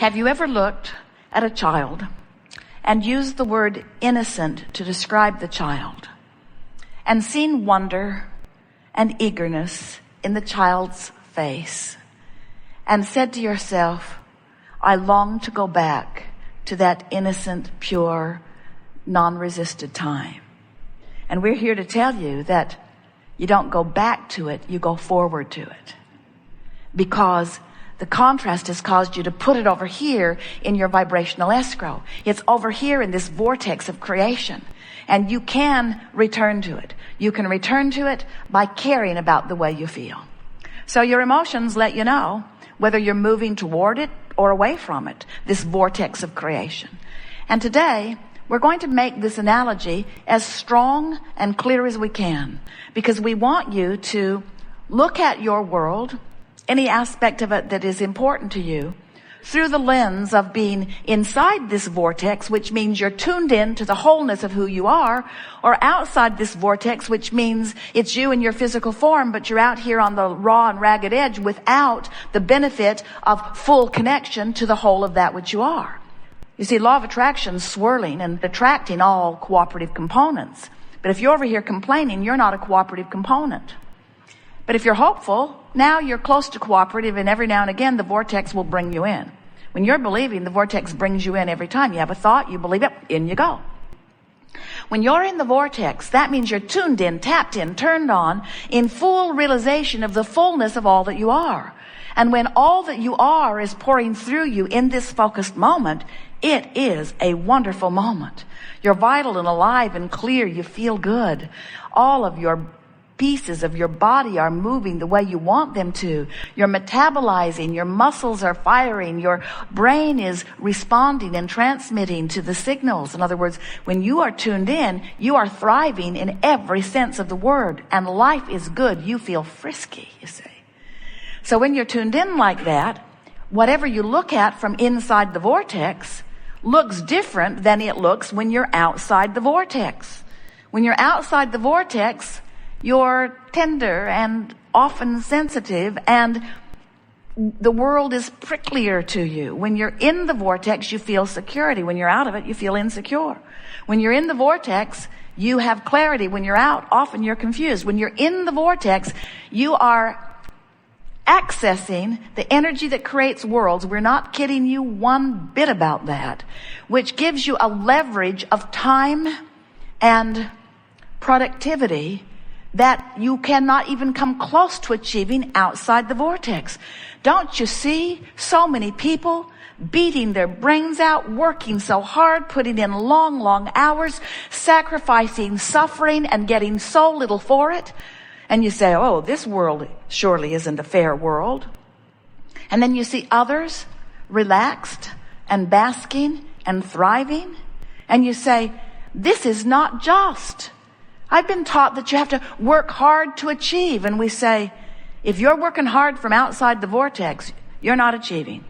Have you ever looked at a child and used the word innocent to describe the child and seen wonder and eagerness in the child's face and said to yourself, I long to go back to that innocent, pure, non-resisted time? And we're here to tell you that you don't go back to it, you go forward to it. Because the contrast has caused you to put it over here in your vibrational escrow. It's over here in this vortex of creation. And you can return to it. You can return to it by caring about the way you feel. So your emotions let you know whether you're moving toward it or away from it, this vortex of creation. And today, we're going to make this analogy as strong and clear as we can, because we want you to look at your world, any aspect of it that is important to you, through the lens of being inside this vortex, which means you're tuned in to the wholeness of who you are, or outside this vortex, which means it's you in your physical form, but you're out here on the raw and ragged edge without the benefit of full connection to the whole of that which you are. You see, law of attraction is swirling and attracting all cooperative components. But if you're over here complaining, you're not a cooperative component. But if you're hopeful, now you're close to cooperative, and every now and again the vortex will bring you in. When you're believing, the vortex brings you in every time. You have a thought, you believe it, in you go. When you're in the vortex, that means you're tuned in, tapped in, turned on, in full realization of the fullness of all that you are. And when all that you are is pouring through you in this focused moment, it is a wonderful moment. You're vital and alive and clear. You feel good. All of your pieces of your body are moving the way you want them to. You're metabolizing. Your muscles are firing. Your brain is responding and transmitting to the signals. In other words, when you are tuned in, you are thriving in every sense of the word. And life is good. You feel frisky, you see. So when you're tuned in like that, whatever you look at from inside the vortex looks different than it looks when you're outside the vortex. When you're outside the vortex, you're tender and often sensitive, and the world is pricklier to you. When you're in the vortex, you feel security. When you're out of it, you feel insecure. When you're in the vortex, you have clarity. When you're out, often you're confused. When you're in the vortex, you are accessing the energy that creates worlds. We're not kidding you one bit about that, which gives you a leverage of time and productivity that you cannot even come close to achieving outside the vortex. Don't you see so many people beating their brains out, working so hard, putting in long, long hours, sacrificing, suffering, and getting so little for it? And you say, oh, this world surely isn't a fair world. And then you see others relaxed and basking and thriving. And you say, this is not just. I've been taught that you have to work hard to achieve. And we say, if you're working hard from outside the vortex, you're not achieving.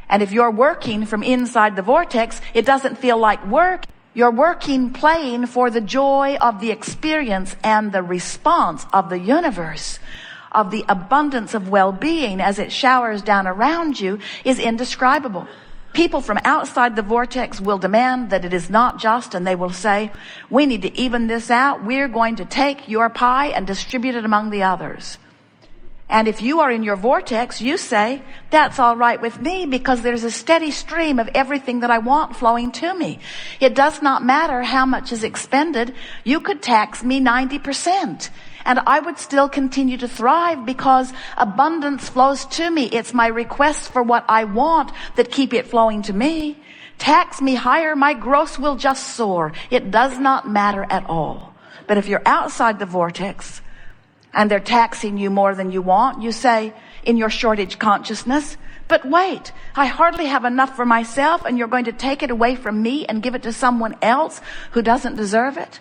And if you're working from inside the vortex, it doesn't feel like work. You're working, playing for the joy of the experience and the response of the universe, of the abundance of well-being as it showers down around you is indescribable. People from outside the vortex will demand that it is not just, and they will say, we need to even this out. We're going to take your pie and distribute it among the others. And if you are in your vortex, you say, that's all right with me because there's a steady stream of everything that I want flowing to me. It does not matter how much is expended. You could tax me 90%. And I would still continue to thrive because abundance flows to me. It's my requests for what I want that keep it flowing to me. Tax me higher, my gross will just soar. It does not matter at all. But if you're outside the vortex and they're taxing you more than you want, you say in your shortage consciousness, but wait, I hardly have enough for myself and you're going to take it away from me and give it to someone else who doesn't deserve it.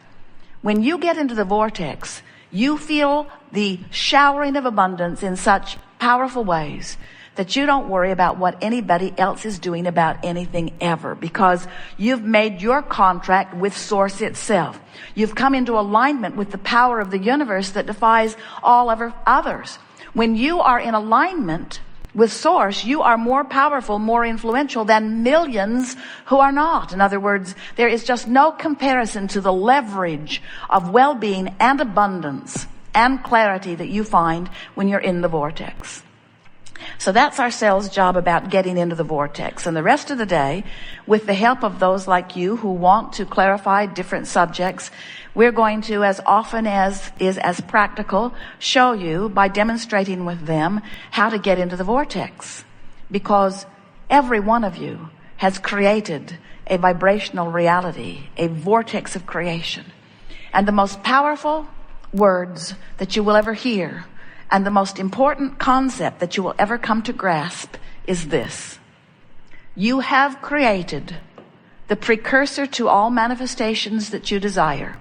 When you get into the vortex, you feel the showering of abundance in such powerful ways that you don't worry about what anybody else is doing about anything ever, because you've made your contract with Source itself. You've come into alignment with the power of the universe that defies all others. When you are in alignment With Source, you are more powerful, more influential than millions who are not. In other words, there is just no comparison to the leverage of well-being and abundance and clarity that you find when you're in the vortex. So that's our sales job about getting into the vortex. And the rest of the day, with the help of those like you who want to clarify different subjects, we're going to, as often as is as practical, show you by demonstrating with them how to get into the vortex. Because every one of you has created a vibrational reality, a vortex of creation. And the most powerful words that you will ever hear, and the most important concept that you will ever come to grasp, is this: you have created the precursor to all manifestations that you desire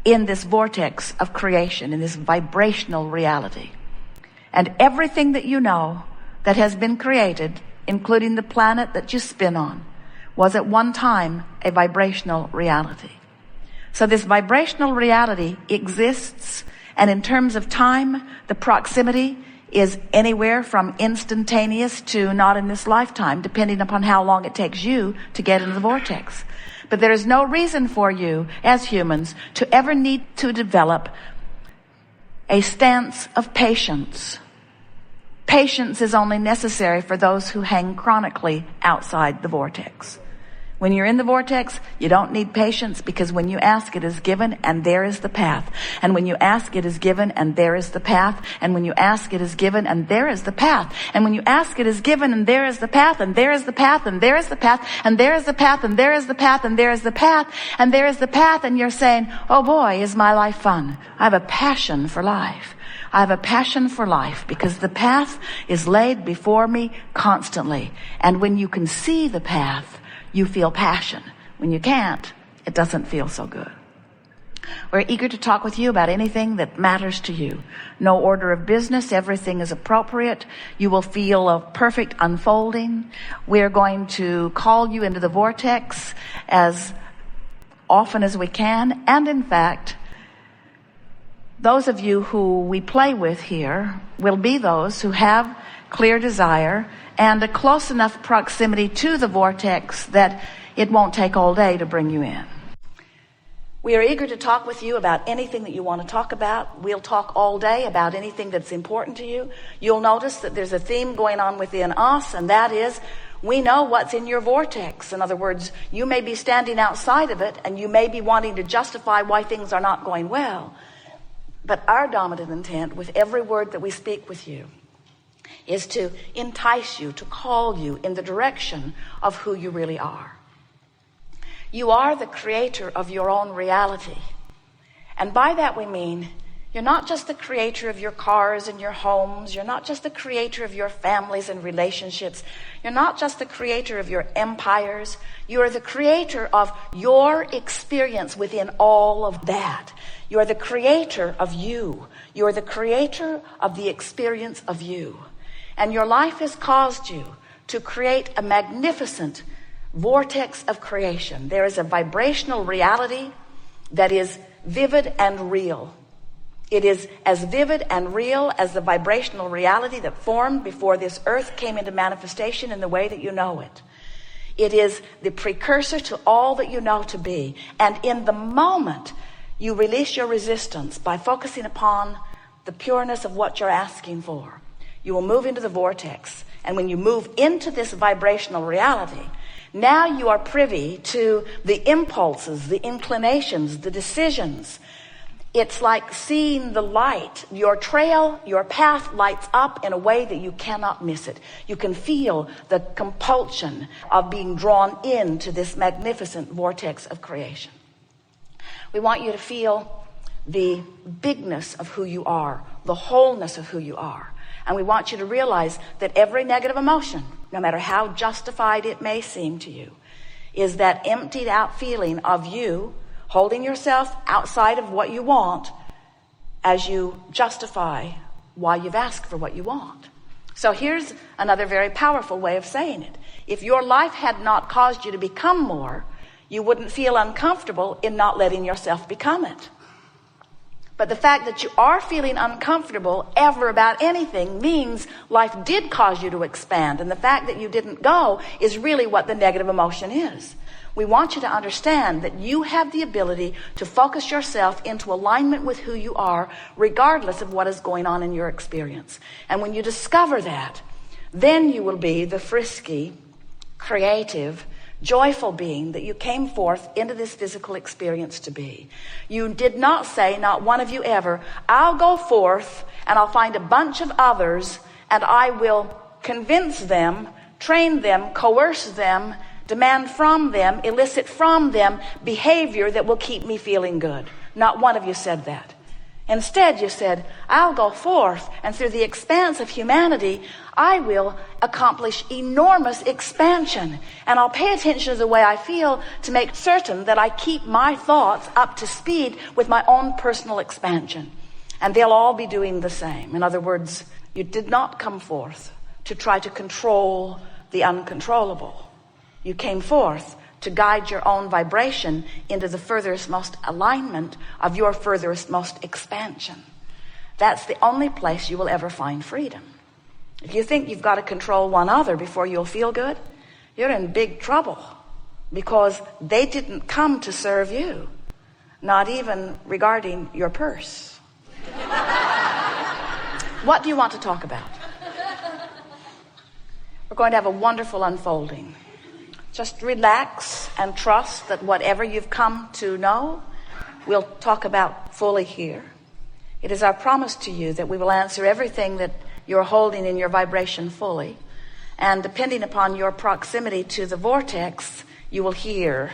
in this vortex of creation, in this vibrational reality. And everything that you know that has been created, including the planet that you spin on, was at one time a vibrational reality. So this vibrational reality exists, and in terms of time, the proximity is anywhere from instantaneous to not in this lifetime, depending upon how long it takes you to get into the vortex. But there is no reason for you as humans to ever need to develop a stance of patience. Patience is only necessary for those who hang chronically outside the vortex. When you're in the vortex, you don't need patience, because when you ask, it is given, and there is the path. And when you ask, it is given, and there is the path. And when you ask, it is given, and there is the path. And when you ask, it is given, and there is the path, and there is the path, and there is the path, and there is the path, and there is the path, and there is the path, and there is the path, and you're saying, oh boy, is my life fun. I have a passion for life. I have a passion for life because the path is laid before me constantly. And when you can see the path, you feel passion. When you can't, it doesn't feel so good. We're eager to talk with you about anything that matters to you. No order of business. Everything is appropriate. You will feel a perfect unfolding. We're going to call you into the vortex as often as we can. And in fact, those of you who we play with here will be those who have clear desire and a close enough proximity to the vortex that it won't take all day to bring you in. We are eager to talk with you about anything that you want to talk about. We'll talk all day about anything that's important to you. You'll notice that there's a theme going on within us, and that is, we know what's in your vortex. In other words, you may be standing outside of it, and you may be wanting to justify why things are not going well. But our dominant intent with every word that we speak with you is to entice you, to call you in the direction of who you really are. You are the creator of your own reality. And by that we mean, you're not just the creator of your cars and your homes. You're not just the creator of your families and relationships. You're not just the creator of your empires. You are the creator of your experience within all of that. You are the creator of you. You are the creator of the experience of you. And your life has caused you to create a magnificent vortex of creation. There is a vibrational reality that is vivid and real. It is as vivid and real as the vibrational reality that formed before this earth came into manifestation in the way that you know it. It is the precursor to all that you know to be. And in the moment you release your resistance by focusing upon the pureness of what you're asking for, you will move into the vortex. And when you move into this vibrational reality, now you are privy to the impulses, the inclinations, the decisions. It's like seeing the light. Your trail, your path lights up in a way that you cannot miss it. You can feel the compulsion of being drawn into this magnificent vortex of creation. We want you to feel the bigness of who you are, the wholeness of who you are. And we want you to realize that every negative emotion, no matter how justified it may seem to you, is that emptied out feeling of you holding yourself outside of what you want as you justify why you've asked for what you want. So here's another very powerful way of saying it. If your life had not caused you to become more, you wouldn't feel uncomfortable in not letting yourself become it. But the fact that you are feeling uncomfortable ever about anything means life did cause you to expand. And the fact that you didn't go is really what the negative emotion is. We want you to understand that you have the ability to focus yourself into alignment with who you are, regardless of what is going on in your experience. And when you discover that, then you will be the frisky, creative, joyful being that you came forth into this physical experience to be. You did not say, not one of you ever, I'll go forth and I'll find a bunch of others and I will convince them, train them, coerce them, demand from them, elicit from them behavior that will keep me feeling good. Not one of you said that. Instead, you said, I'll go forth and through the expanse of humanity, I will accomplish enormous expansion. And I'll pay attention to the way I feel to make certain that I keep my thoughts up to speed with my own personal expansion. And they'll all be doing the same. In other words, you did not come forth to try to control the uncontrollable. You came forth to guide your own vibration into the furthest most alignment of your furthest most expansion. That's the only place you will ever find freedom. If you think you've got to control one other before you'll feel good, you're in big trouble, because they didn't come to serve you, not even regarding your purse. What do you want to talk about? We're going to have a wonderful unfolding. Just relax and trust that whatever you've come to know, we'll talk about fully here. It is our promise to you that we will answer everything that you're holding in your vibration fully. And depending upon your proximity to the vortex, you will hear.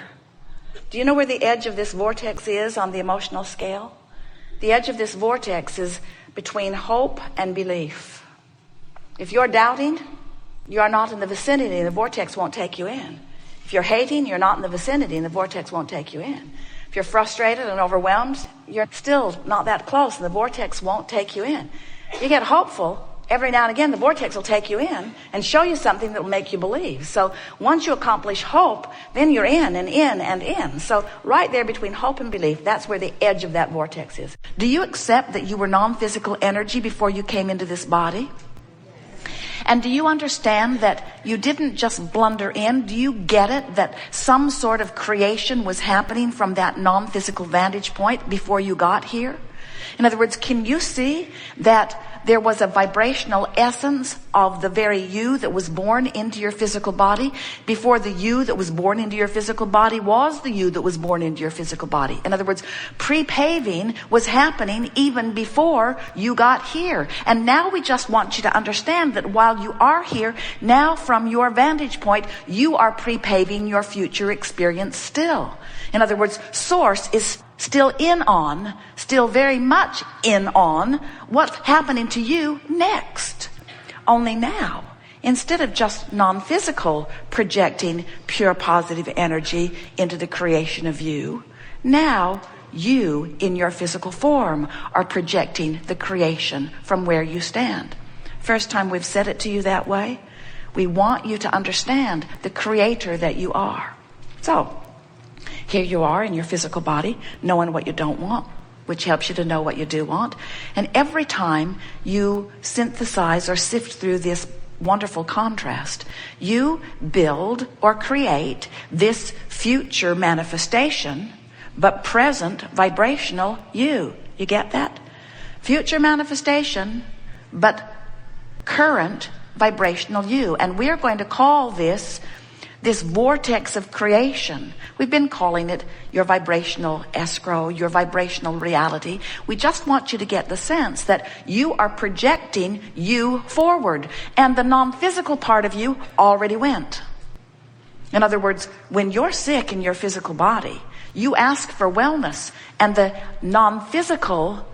Do you know where the edge of this vortex is on the emotional scale? The edge of this vortex is between hope and belief. If you're doubting, you are not in the vicinity, and the vortex won't take you in. If you're hating, you're not in the vicinity, and the vortex won't take you in. If you're frustrated and overwhelmed, you're still not that close, and the vortex won't take you in. You get hopeful, every now and again the vortex will take you in and show you something that will make you believe. So once you accomplish hope, then you're in and in and in. So right there between hope and belief, that's where the edge of that vortex is. Do you accept that you were non-physical energy before you came into this body? And do you understand that you didn't just blunder in? Do you get it that some sort of creation was happening from that non-physical vantage point before you got here? In other words, can you see that there was a vibrational essence of the very you that was born into your physical body before the you that was born into your physical body was the you that was born into your physical body? In other words, pre-paving was happening even before you got here. And now we just want you to understand that while you are here, now from your vantage point, you are pre-paving your future experience still. In other words, Source is still still very much in on what's happening to you next. Only now, instead of just non-physical projecting pure positive energy into the creation of you, now you in your physical form are projecting the creation from where you stand. First time we've said it to you that way. We want you to understand the creator that you are. So, here you are in your physical body, knowing what you don't want, which helps you to know what you do want. And every time you synthesize or sift through this wonderful contrast, you build or create this future manifestation, but present vibrational you. You get that? Future manifestation, but current vibrational you. And we're going to call this vortex of creation. We've been calling it your vibrational escrow, your vibrational reality. We just want you to get the sense that you are projecting you forward, and the non-physical part of you already went. In other words, when you're sick in your physical body, you ask for wellness, and the non-physical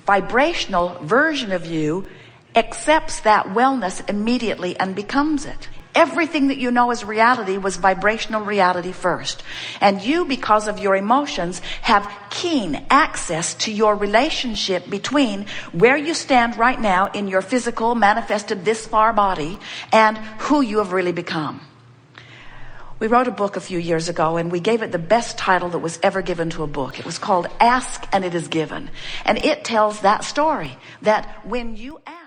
vibrational version of you accepts that wellness immediately and becomes it. Everything that you know as reality was vibrational reality first. And you, because of your emotions, have keen access to your relationship between where you stand right now in your physical, manifested this far body and who you have really become. We wrote a book a few years ago, and we gave it the best title that was ever given to a book. It was called Ask and It Is Given. And it tells that story, that when you ask,